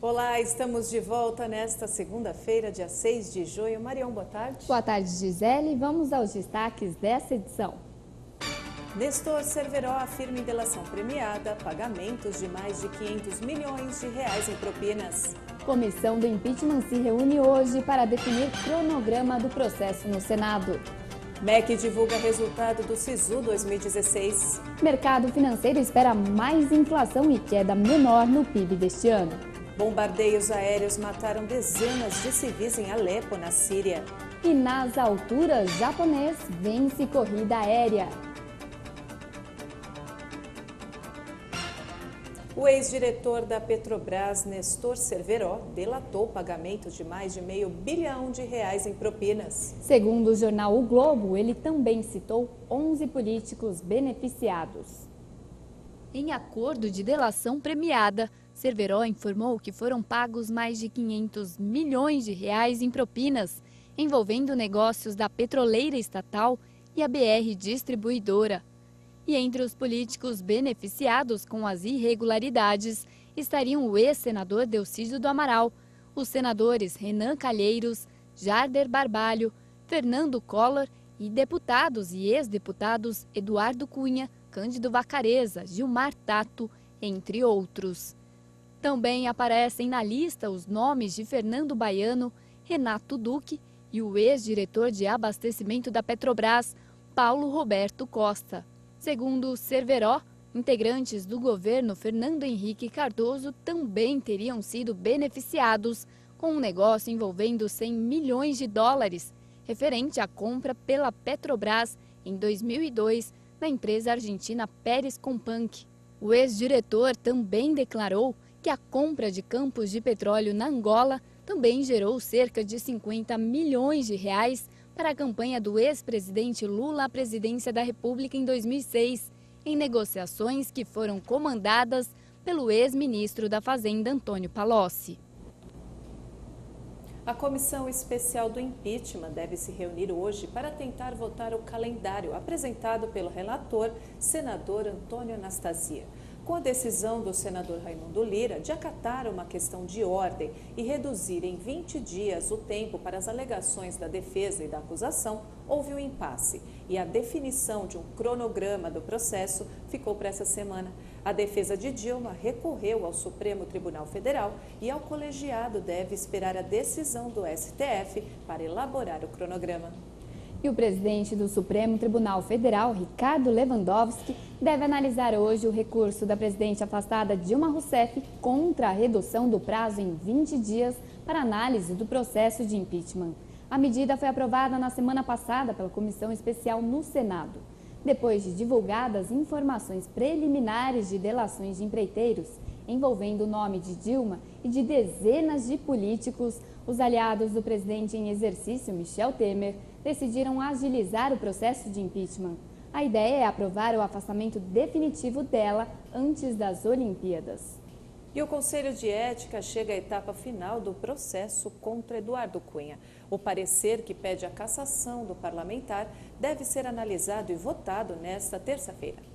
Olá, estamos de volta nesta segunda-feira, dia 6 de junho. Marião, boa tarde. Boa tarde, Gisele. Vamos aos destaques dessa edição. Nestor Cerveró afirma em delação premiada pagamentos de mais de 500 milhões de reais em propinas. Comissão do impeachment se reúne hoje para definir cronograma do processo no Senado. MEC divulga resultado do SISU 2016. Mercado financeiro espera mais inflação e queda menor no PIB deste ano. Bombardeios aéreos mataram dezenas de civis em Alepo, na Síria. E nas alturas, japonês vence corrida aérea. O ex-diretor da Petrobras, Nestor Cerveró, delatou pagamentos de mais de R$500 bilhão em propinas. Segundo o jornal O Globo, ele também citou 11 políticos beneficiados. Em acordo de delação premiada, Cerveró informou que foram pagos mais de 500 milhões de reais em propinas, envolvendo negócios da petroleira estatal e a BR Distribuidora. E entre os políticos beneficiados com as irregularidades estariam o ex-senador Delcídio do Amaral, os senadores Renan Calheiros, Jarder Barbalho, Fernando Collor e deputados e ex-deputados Eduardo Cunha, Cândido Vacareza, Gilmar Tato, entre outros. Também aparecem na lista os nomes de Fernando Baiano, Renato Duque e o ex-diretor de abastecimento da Petrobras, Paulo Roberto Costa. Segundo Cerveró, integrantes do governo Fernando Henrique Cardoso também teriam sido beneficiados com um negócio envolvendo US$100 milhões, referente à compra pela Petrobras em 2002 na empresa argentina Pérez Companc. O ex-diretor também declarou que a compra de campos de petróleo na Angola também gerou cerca de R$50 milhões para a campanha do ex-presidente Lula à presidência da República em 2006, em negociações que foram comandadas pelo ex-ministro da Fazenda, Antônio Palocci. A Comissão Especial do Impeachment deve se reunir hoje para tentar votar o calendário apresentado pelo relator, senador Antônio Anastasia. Com a decisão do senador Raimundo Lira de acatar uma questão de ordem e reduzir em 20 dias o tempo para as alegações da defesa e da acusação, houve um impasse e a definição de um cronograma do processo ficou para essa semana. A defesa de Dilma recorreu ao Supremo Tribunal Federal e ao colegiado deve esperar a decisão do STF para elaborar o cronograma. E o presidente do Supremo Tribunal Federal, Ricardo Lewandowski, deve analisar hoje o recurso da presidente afastada Dilma Rousseff contra a redução do prazo em 20 dias para análise do processo de impeachment. A medida foi aprovada na semana passada pela Comissão Especial no Senado. Depois de divulgadas informações preliminares de delações de empreiteiros envolvendo o nome de Dilma e de dezenas de políticos, os aliados do presidente em exercício, Michel Temer, decidiram agilizar o processo de impeachment. A ideia é aprovar o afastamento definitivo dela antes das Olimpíadas. E o Conselho de Ética chega à etapa final do processo contra Eduardo Cunha. O parecer que pede a cassação do parlamentar deve ser analisado e votado nesta terça-feira.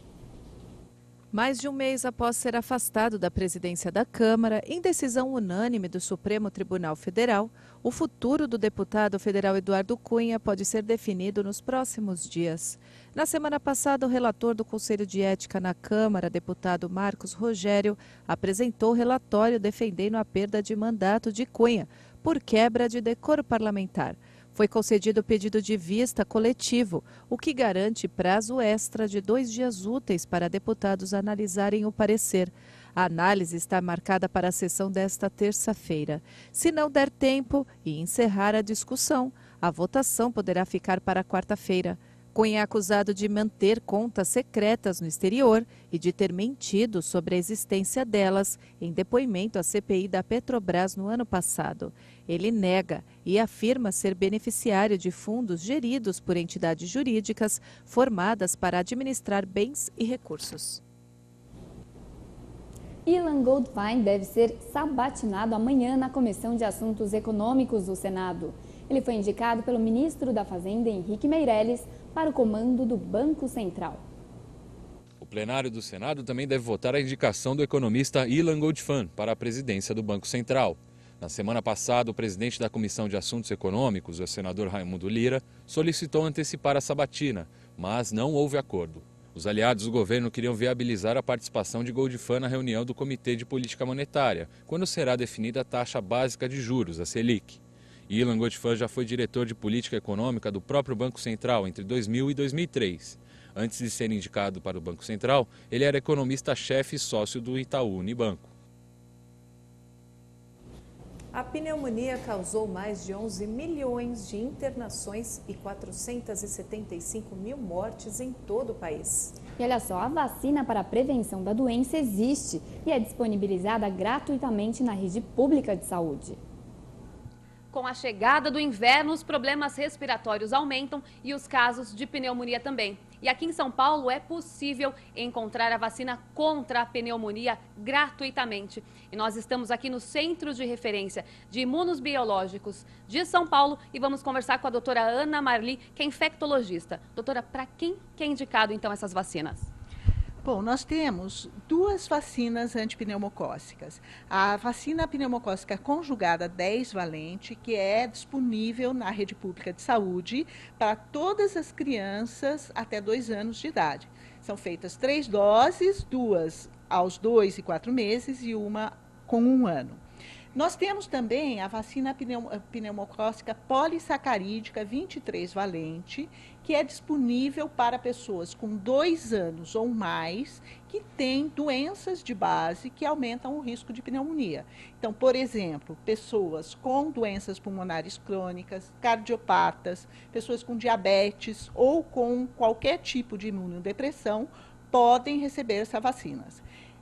Mais de um mês após ser afastado da presidência da Câmara, em decisão unânime do Supremo Tribunal Federal, o futuro do deputado federal Eduardo Cunha pode ser definido nos próximos dias. Na semana passada, o relator do Conselho de Ética na Câmara, deputado Marcos Rogério, apresentou relatório defendendo a perda de mandato de Cunha por quebra de decoro parlamentar. Foi concedido o pedido de vista coletivo, o que garante prazo extra de 2 dias úteis para deputados analisarem o parecer. A análise está marcada para a sessão desta terça-feira. Se não der tempo e encerrar a discussão, a votação poderá ficar para quarta-feira. Cunha é acusado de manter contas secretas no exterior e de ter mentido sobre a existência delas em depoimento à CPI da Petrobras no ano passado. Ele nega e afirma ser beneficiário de fundos geridos por entidades jurídicas formadas para administrar bens e recursos. Ilan Goldfein deve ser sabatinado amanhã na Comissão de Assuntos Econômicos do Senado. Ele foi indicado pelo ministro da Fazenda, Henrique Meirelles, para o comando do Banco Central. O plenário do Senado também deve votar a indicação do economista Ilan Goldfan para a presidência do Banco Central. Na semana passada, o presidente da Comissão de Assuntos Econômicos, o senador Raimundo Lira, solicitou antecipar a sabatina, mas não houve acordo. Os aliados do governo queriam viabilizar a participação de Goldfan na reunião do Comitê de Política Monetária, quando será definida a taxa básica de juros, a Selic. Ilan Goldfan já foi diretor de política econômica do próprio Banco Central entre 2000 e 2003. Antes de ser indicado para o Banco Central, ele era economista-chefe e sócio do Itaú Unibanco. A pneumonia causou mais de 11 milhões de internações e 475 mil mortes em todo o país. E olha só, a vacina para a prevenção da doença existe e é disponibilizada gratuitamente na rede pública de saúde. Com a chegada do inverno, os problemas respiratórios aumentam e os casos de pneumonia também. E aqui em São Paulo é possível encontrar a vacina contra a pneumonia gratuitamente. E nós estamos aqui no Centro de Referência de Imunos Biológicos de São Paulo e vamos conversar com a doutora Ana Marli, que é infectologista. Doutora, para quem que é indicado então essas vacinas? Bom, nós temos duas vacinas antipneumocócicas. A vacina pneumocócica conjugada 10-valente, que é disponível na rede pública de saúde para todas as crianças até 2 anos de idade. São feitas 3 doses, 2 aos 2 e 4 meses e uma com 1 ano. Nós temos também a vacina pneumocócica polissacarídica 23-valente, que é disponível para pessoas com 2 anos ou mais que têm doenças de base que aumentam o risco de pneumonia. Então, por exemplo, pessoas com doenças pulmonares crônicas, cardiopatas, pessoas com diabetes ou com qualquer tipo de imunodepressão podem receber essa vacina.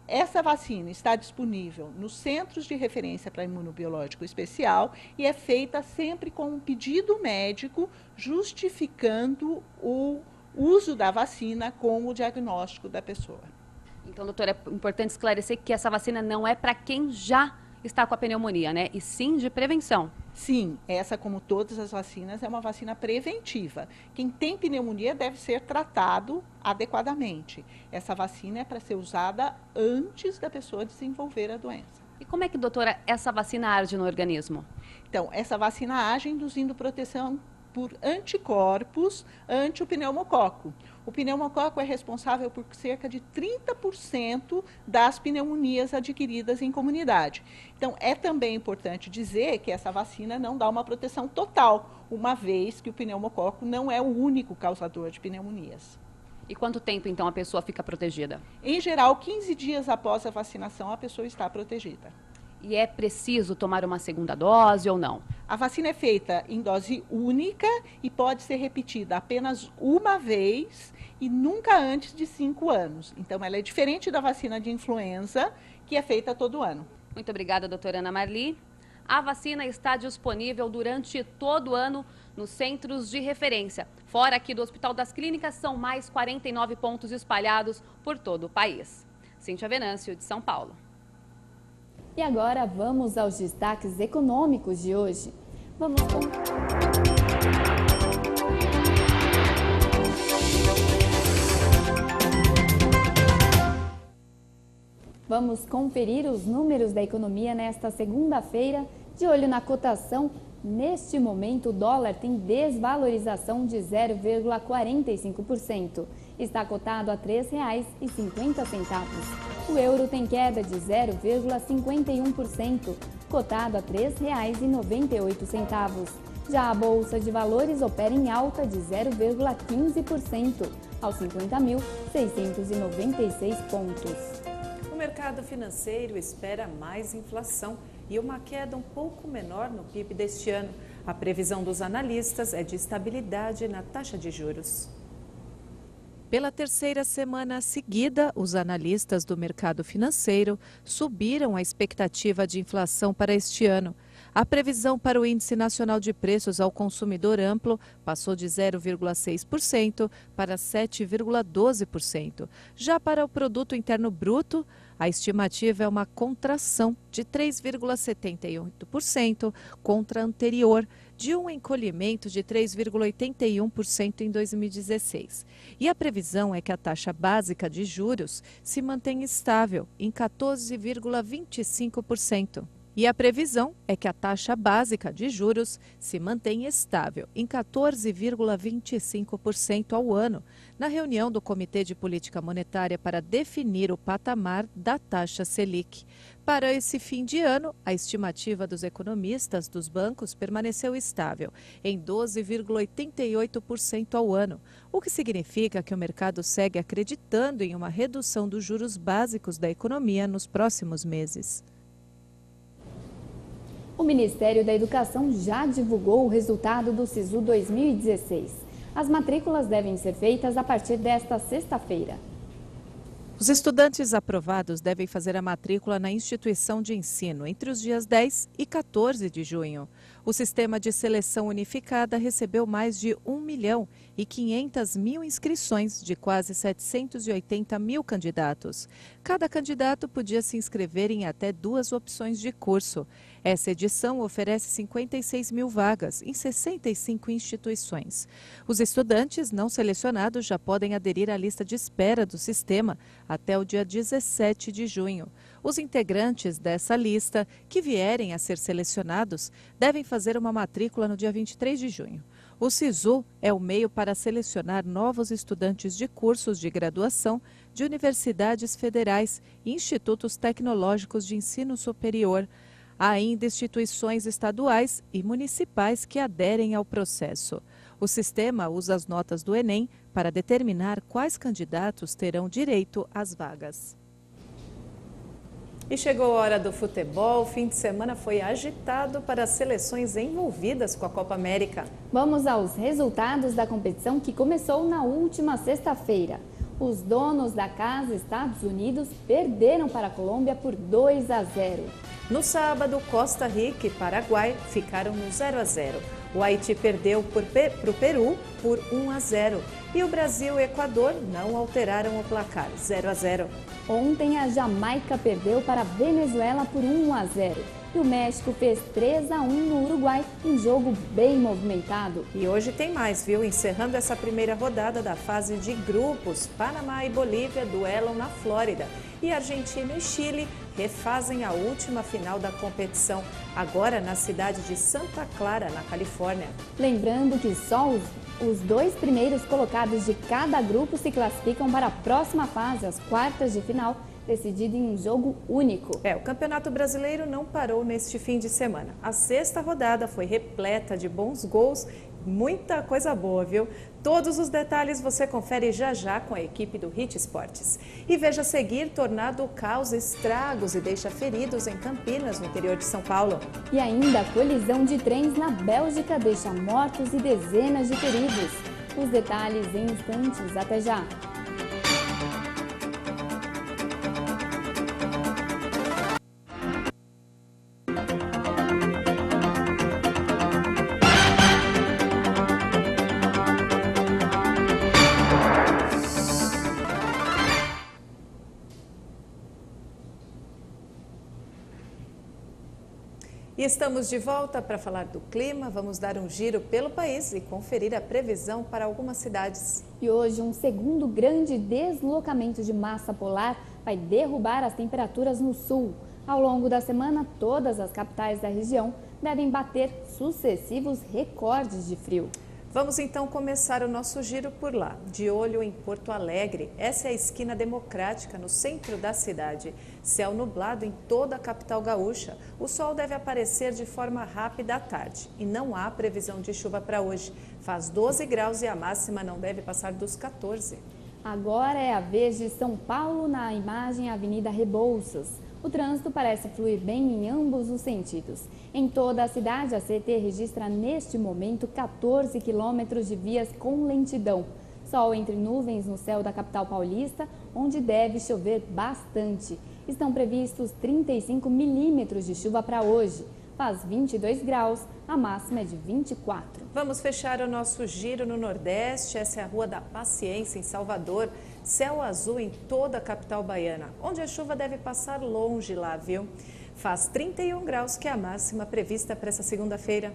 Essa vacina está disponível nos centros de referência para imunobiológico especial e é feita sempre com um pedido médico justificando o uso da vacina com o diagnóstico da pessoa. Então, doutora, é importante esclarecer que essa vacina não é para quem já está com a pneumonia, né? E sim de prevenção. Sim, essa, como todas as vacinas, é uma vacina preventiva. Quem tem pneumonia deve ser tratado adequadamente. Essa vacina é para ser usada antes da pessoa desenvolver a doença. E como é que, doutora, essa vacina age no organismo? Então, essa vacina age induzindo proteção por anticorpos ante o pneumococo. O pneumococo é responsável por cerca de 30% das pneumonias adquiridas em comunidade. Então, é também importante dizer que essa vacina não dá uma proteção total, uma vez que o pneumococo não é o único causador de pneumonias. E quanto tempo, então, a pessoa fica protegida? Em geral, 15 dias após a vacinação, a pessoa está protegida. E é preciso tomar uma segunda dose ou não? A vacina é feita em dose única e pode ser repetida apenas uma vez e nunca antes de 5 anos. Então, ela é diferente da vacina de influenza, que é feita todo ano. Muito obrigada, doutora Ana Marli. A vacina está disponível durante todo o ano nos centros de referência. Fora aqui do Hospital das Clínicas, são mais 49 pontos espalhados por todo o país. Cíntia Venâncio, de São Paulo. E agora vamos aos destaques econômicos de hoje. Vamos conferir os números da economia nesta segunda-feira. De olho na cotação, neste momento o dólar tem desvalorização de 0,45%. Está cotado a R$ 3,50. O euro tem queda de 0,51%, cotado a R$ 3,98. Já a Bolsa de Valores opera em alta de 0,15%, aos 50.696 pontos. O mercado financeiro espera mais inflação e uma queda um pouco menor no PIB deste ano. A previsão dos analistas é de estabilidade na taxa de juros. Pela terceira semana seguida, os analistas do mercado financeiro subiram a expectativa de inflação para este ano. A previsão para o Índice Nacional de Preços ao Consumidor Amplo passou de 0,6% para 7,12%. Já para o Produto Interno Bruto, A estimativa é uma contração de 3,78% contra a anterior, de um encolhimento de 3,81% em 2016. E a previsão é que a taxa básica de juros se mantenha estável em 14,25%. E a previsão é que a taxa básica de juros se mantenha estável em 14,25% ao ano, na reunião do Comitê de Política Monetária para definir o patamar da taxa Selic. Para esse fim de ano, a estimativa dos economistas dos bancos permaneceu estável em 12,88% ao ano, o que significa que o mercado segue acreditando em uma redução dos juros básicos da economia nos próximos meses. O Ministério da Educação já divulgou o resultado do SISU 2016. As matrículas devem ser feitas a partir desta sexta-feira. Os estudantes aprovados devem fazer a matrícula na instituição de ensino entre os dias 10 e 14 de junho. O sistema de seleção unificada recebeu mais de 1.500.000 inscrições de quase 780 mil candidatos. Cada candidato podia se inscrever em até 2 opções de curso. Essa edição oferece 56 mil vagas em 65 instituições. Os estudantes não selecionados já podem aderir à lista de espera do sistema até o dia 17 de junho. Os integrantes dessa lista que vierem a ser selecionados devem fazer uma matrícula no dia 23 de junho. O SISU é o meio para selecionar novos estudantes de cursos de graduação de universidades federais e institutos tecnológicos de ensino superior. Há ainda instituições estaduais e municipais que aderem ao processo. O sistema usa as notas do Enem para determinar quais candidatos terão direito às vagas. E chegou a hora do futebol. O fim de semana foi agitado para as seleções envolvidas com a Copa América. Vamos aos resultados da competição que começou na última sexta-feira. Os donos da casa, Estados Unidos, perderam para a Colômbia por 2-0. No sábado, Costa Rica e Paraguai ficaram no 0-0. O Haiti perdeu para o Peru por 1-0. E o Brasil e o Equador não alteraram o placar, 0-0. Ontem, a Jamaica perdeu para a Venezuela por 1-0. E o México fez 3-1 no Uruguai, um jogo bem movimentado. E hoje tem mais, viu? Encerrando essa primeira rodada da fase de grupos, Panamá e Bolívia duelam na Flórida. E Argentina e Chile refazem a última final da competição, agora na cidade de Santa Clara, na Califórnia. Lembrando que só os 2 primeiros colocados de cada grupo se classificam para a próxima fase, as quartas de final, decidida em um jogo único. O Campeonato Brasileiro não parou neste fim de semana. A sexta rodada foi repleta de bons gols, muita coisa boa, viu? Todos os detalhes você confere já já com a equipe do Hit Esportes. E veja a seguir, tornado causa estragos e deixa feridos em Campinas, no interior de São Paulo. E ainda, colisão de trens na Bélgica deixa mortos e dezenas de feridos. Os detalhes em instantes, até já. E estamos de volta para falar do clima. Vamos dar um giro pelo país e conferir a previsão para algumas cidades. E hoje, um segundo grande deslocamento de massa polar vai derrubar as temperaturas no sul. Ao longo da semana, todas as capitais da região devem bater sucessivos recordes de frio. Vamos então começar o nosso giro por lá, de olho em Porto Alegre. Essa é a esquina democrática no centro da cidade. Céu nublado em toda a capital gaúcha. O sol deve aparecer de forma rápida à tarde e não há previsão de chuva para hoje. Faz 12 graus e a máxima não deve passar dos 14. Agora é a vez de São Paulo na imagem Avenida Rebouças. O trânsito parece fluir bem em ambos os sentidos. Em toda a cidade, a CT registra neste momento 14 quilômetros de vias com lentidão. Sol entre nuvens no céu da capital paulista, onde deve chover bastante. Estão previstos 35 milímetros de chuva para hoje. faz 22 graus, a máxima é de 24. Vamos fechar o nosso giro no Nordeste. Essa é a Rua da Paciência, em Salvador. Céu azul em toda a capital baiana, onde a chuva deve passar longe lá, viu? Faz 31 graus, que é a máxima prevista para essa segunda-feira.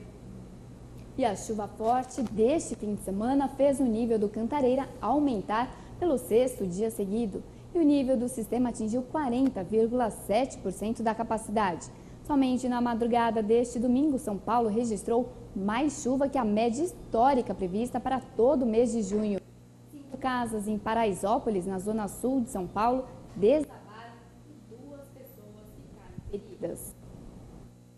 E a chuva forte deste fim de semana fez o nível do Cantareira aumentar pelo sexto dia seguido. E o nível do sistema atingiu 40,7% da capacidade. Somente na madrugada deste domingo, São Paulo registrou mais chuva que a média histórica prevista para todo o mês de junho. 5 casas em Paraisópolis, na zona sul de São Paulo, desabaram e 2 pessoas ficaram feridas.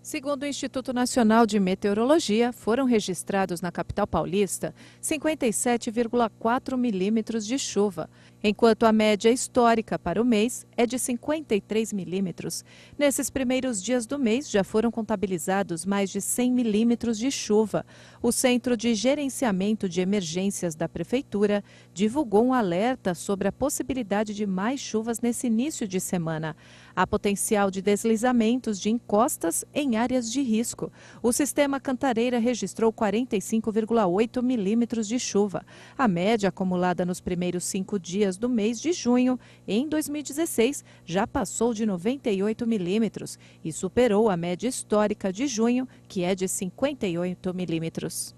Segundo o Instituto Nacional de Meteorologia, foram registrados na capital paulista 57,4 milímetros de chuva, enquanto a média histórica para o mês é de 53 milímetros. Nesses primeiros dias do mês, já foram contabilizados mais de 100 milímetros de chuva. O Centro de Gerenciamento de Emergências da Prefeitura divulgou um alerta sobre a possibilidade de mais chuvas nesse início de semana. Há potencial de deslizamentos de encostas em áreas de risco. O sistema Cantareira registrou 45,8 milímetros de chuva. A média acumulada nos primeiros 5 dias do mês de junho, em 2016, já passou de 98 milímetros e superou a média histórica de junho, que é de 58 milímetros.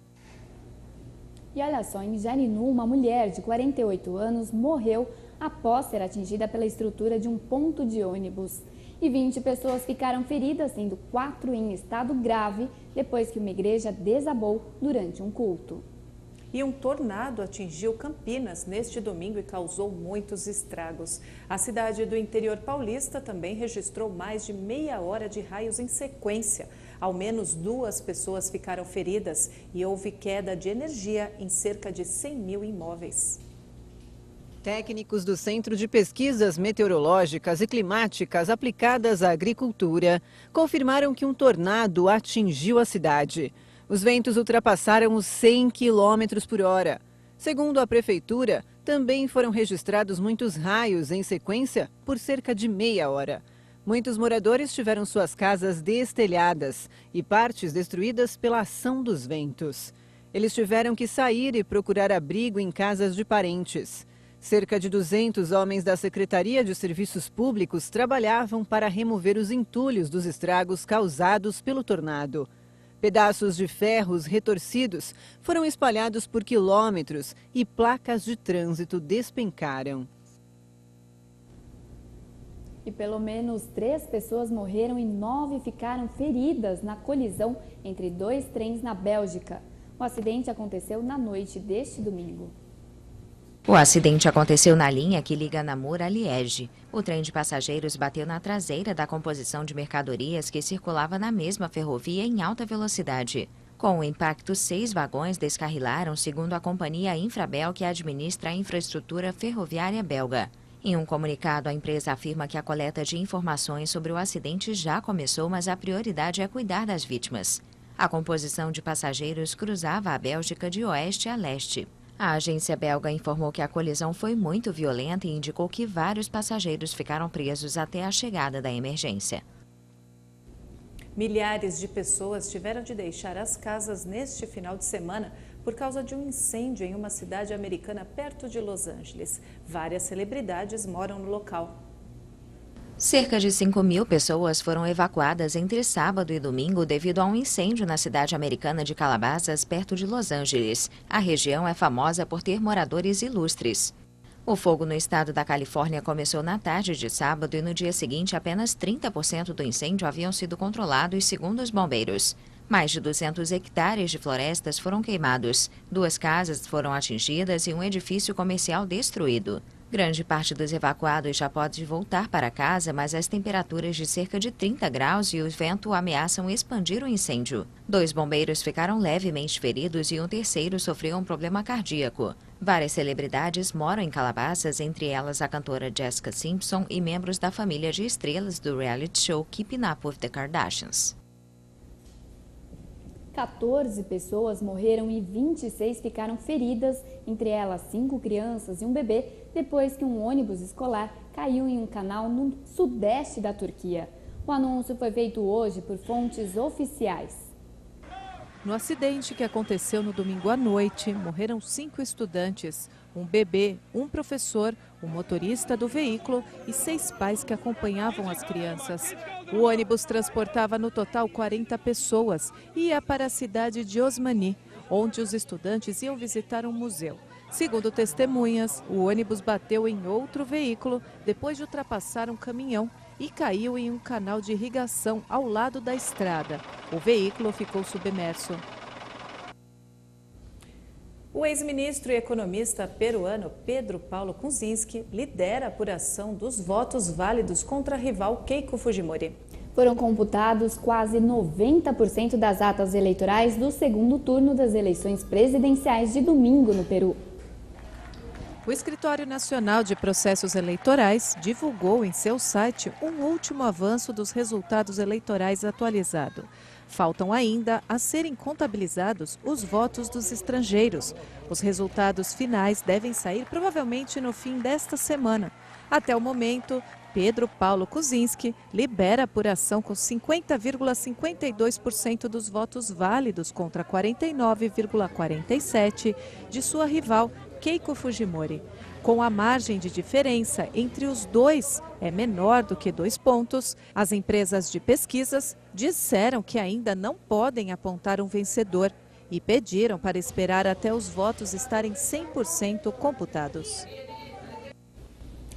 E olha só, em Jarinu, uma mulher de 48 anos morreu após ser atingida pela estrutura de um ponto de ônibus. E 20 pessoas ficaram feridas, sendo 4 em estado grave, depois que uma igreja desabou durante um culto. E um tornado atingiu Campinas neste domingo e causou muitos estragos. A cidade do interior paulista também registrou mais de meia hora de raios em sequência. Ao menos 2 pessoas ficaram feridas e houve queda de energia em cerca de 100 mil imóveis. Técnicos do Centro de Pesquisas Meteorológicas e Climáticas aplicadas à agricultura confirmaram que um tornado atingiu a cidade. Os ventos ultrapassaram os 100 km por hora. Segundo a prefeitura, também foram registrados muitos raios em sequência por cerca de meia hora. Muitos moradores tiveram suas casas destelhadas e partes destruídas pela ação dos ventos. Eles tiveram que sair e procurar abrigo em casas de parentes. Cerca de 200 homens da Secretaria de Serviços Públicos trabalhavam para remover os entulhos dos estragos causados pelo tornado. Pedaços de ferros retorcidos foram espalhados por quilômetros e placas de trânsito despencaram. E pelo menos 3 pessoas morreram e 9 ficaram feridas na colisão entre 2 trens na Bélgica. O acidente aconteceu na noite deste domingo. O acidente aconteceu na linha que liga Namur a Liege. O trem de passageiros bateu na traseira da composição de mercadorias que circulava na mesma ferrovia em alta velocidade. Com o impacto, 6 vagões descarrilaram, segundo a companhia Infrabel, que administra a infraestrutura ferroviária belga. Em um comunicado, a empresa afirma que a coleta de informações sobre o acidente já começou, mas a prioridade é cuidar das vítimas. A composição de passageiros cruzava a Bélgica de oeste a leste. A agência belga informou que a colisão foi muito violenta e indicou que vários passageiros ficaram presos até a chegada da emergência. Milhares de pessoas tiveram de deixar as casas neste final de semana por causa de um incêndio em uma cidade americana perto de Los Angeles. Várias celebridades moram no local. Cerca de 5.000 pessoas foram evacuadas entre sábado e domingo devido a um incêndio na cidade americana de Calabasas, perto de Los Angeles. A região é famosa por ter moradores ilustres. O fogo no estado da Califórnia começou na tarde de sábado e no dia seguinte apenas 30% do incêndio haviam sido controlados, segundo os bombeiros. Mais de 200 hectares de florestas foram queimados, 2 casas foram atingidas e um edifício comercial destruído. Grande parte dos evacuados já pode voltar para casa, mas as temperaturas de cerca de 30 graus e o vento ameaçam expandir o incêndio. 2 bombeiros ficaram levemente feridos e um terceiro sofreu um problema cardíaco. Várias celebridades moram em Calabasas, entre elas a cantora Jessica Simpson e membros da família de estrelas do reality show Keeping Up with the Kardashians. 14 pessoas morreram e 26 ficaram feridas, entre elas 5 crianças e um bebê, depois que um ônibus escolar caiu em um canal no sudeste da Turquia. O O anúncio foi feito hoje por fontes oficiais. No acidente que aconteceu no domingo à noite, morreram 5 estudantes, um bebê, um professor, o motorista do veículo e 6 pais que acompanhavam as crianças. O ônibus transportava no total 40 pessoas e ia para a cidade de Osmani, onde os estudantes iam visitar um museu. Segundo testemunhas, o ônibus bateu em outro veículo depois de ultrapassar um caminhão e caiu em um canal de irrigação ao lado da estrada. O veículo ficou submerso. O ex-ministro e economista peruano Pedro Paulo Kuczynski lidera a apuração dos votos válidos contra a rival Keiko Fujimori. Foram computados quase 90% das atas eleitorais do segundo turno das eleições presidenciais de domingo no Peru. O Escritório Nacional de Processos Eleitorais divulgou em seu site um último avanço dos resultados eleitorais atualizado. Faltam ainda a serem contabilizados os votos dos estrangeiros. Os resultados finais devem sair provavelmente no fim desta semana. Até o momento, Pedro Paulo Kuczynski lidera a apuração com 50,52% dos votos válidos contra 49,47% de sua rival, Keiko Fujimori. Com a margem de diferença entre os dois é menor do que 2 pontos, as empresas de pesquisas disseram que ainda não podem apontar um vencedor e pediram para esperar até os votos estarem 100% computados.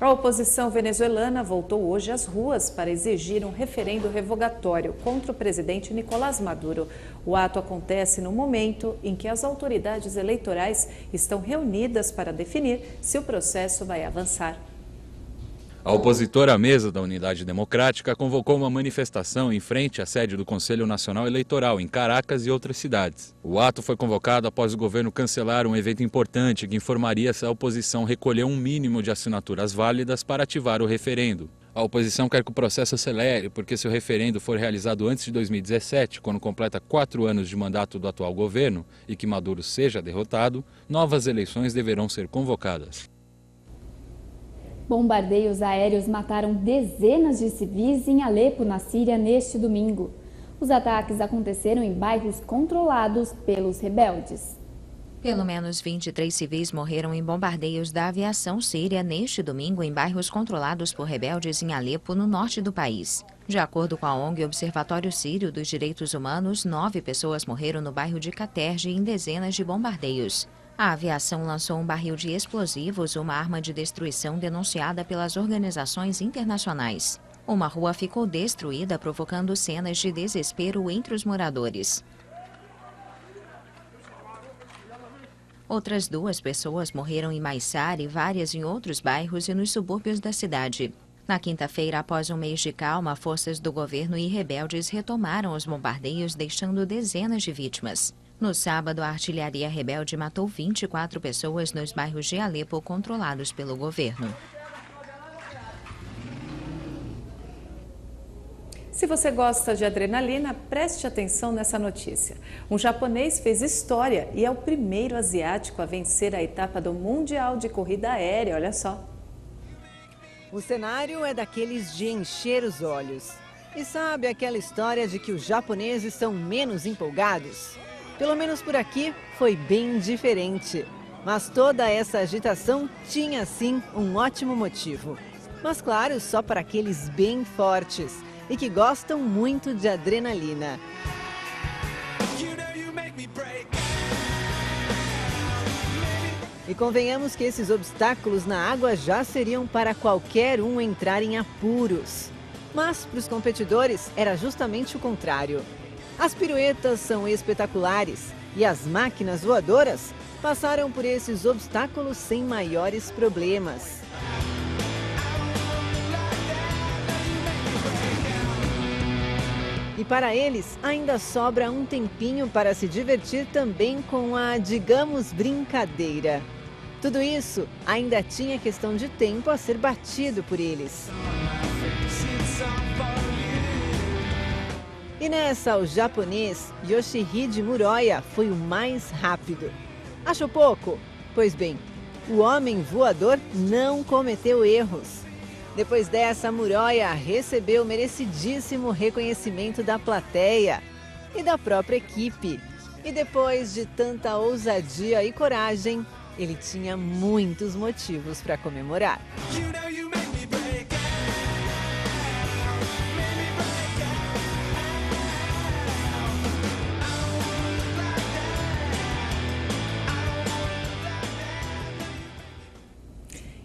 A oposição venezuelana voltou hoje às ruas para exigir um referendo revogatório contra o presidente Nicolás Maduro. O ato acontece no momento em que as autoridades eleitorais estão reunidas para definir se o processo vai avançar. A opositora à mesa da Unidade Democrática convocou uma manifestação em frente à sede do Conselho Nacional Eleitoral, em Caracas e outras cidades. O ato foi convocado após o governo cancelar um evento importante que informaria se a oposição recolheu um mínimo de assinaturas válidas para ativar o referendo. A oposição quer que o processo acelere, porque se o referendo for realizado antes de 2017, quando completa 4 anos de mandato do atual governo, e que Maduro seja derrotado, novas eleições deverão ser convocadas. Bombardeios aéreos mataram dezenas de civis em Alepo, na Síria, neste domingo. Os ataques aconteceram em bairros controlados pelos rebeldes. Pelo menos 23 civis morreram em bombardeios da aviação síria neste domingo em bairros controlados por rebeldes em Alepo, no norte do país. De acordo com a ONG Observatório Sírio dos Direitos Humanos, 9 pessoas morreram no bairro de Katerji em dezenas de bombardeios. A aviação lançou um barril de explosivos, uma arma de destruição denunciada pelas organizações internacionais. Uma rua ficou destruída, provocando cenas de desespero entre os moradores. Outras 2 pessoas morreram em Maissar e várias em outros bairros e nos subúrbios da cidade. Na quinta-feira, após um mês de calma, forças do governo e rebeldes retomaram os bombardeios, deixando dezenas de vítimas. No sábado, a artilharia rebelde matou 24 pessoas nos bairros de Alepo controlados pelo governo. Se você gosta de adrenalina, preste atenção nessa notícia. Um japonês fez história e é o primeiro asiático a vencer a etapa do Mundial de Corrida Aérea, olha só. O cenário é daqueles de encher os olhos. E sabe aquela história de que os japoneses são menos empolgados? Pelo menos por aqui foi bem diferente. Mas toda essa agitação tinha sim um ótimo motivo. Mas claro, só para aqueles bem fortes e que gostam muito de adrenalina. E convenhamos que esses obstáculos na água já seriam para qualquer um entrar em apuros. Mas para os competidores era justamente o contrário. As piruetas são espetaculares e as máquinas voadoras passaram por esses obstáculos sem maiores problemas. E para eles ainda sobra um tempinho para se divertir também com a, digamos, brincadeira. Tudo isso ainda tinha questão de tempo a ser batido por eles. E nessa, o japonês Yoshihide Muroya foi o mais rápido. Achou pouco? Pois bem, o homem voador não cometeu erros. Depois dessa, Muroia recebeu merecidíssimo reconhecimento da plateia e da própria equipe. E depois de tanta ousadia e coragem, ele tinha muitos motivos para comemorar.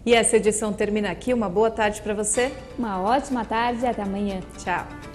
E essa edição termina aqui. Uma boa tarde para você. Uma ótima tarde e até amanhã. Tchau.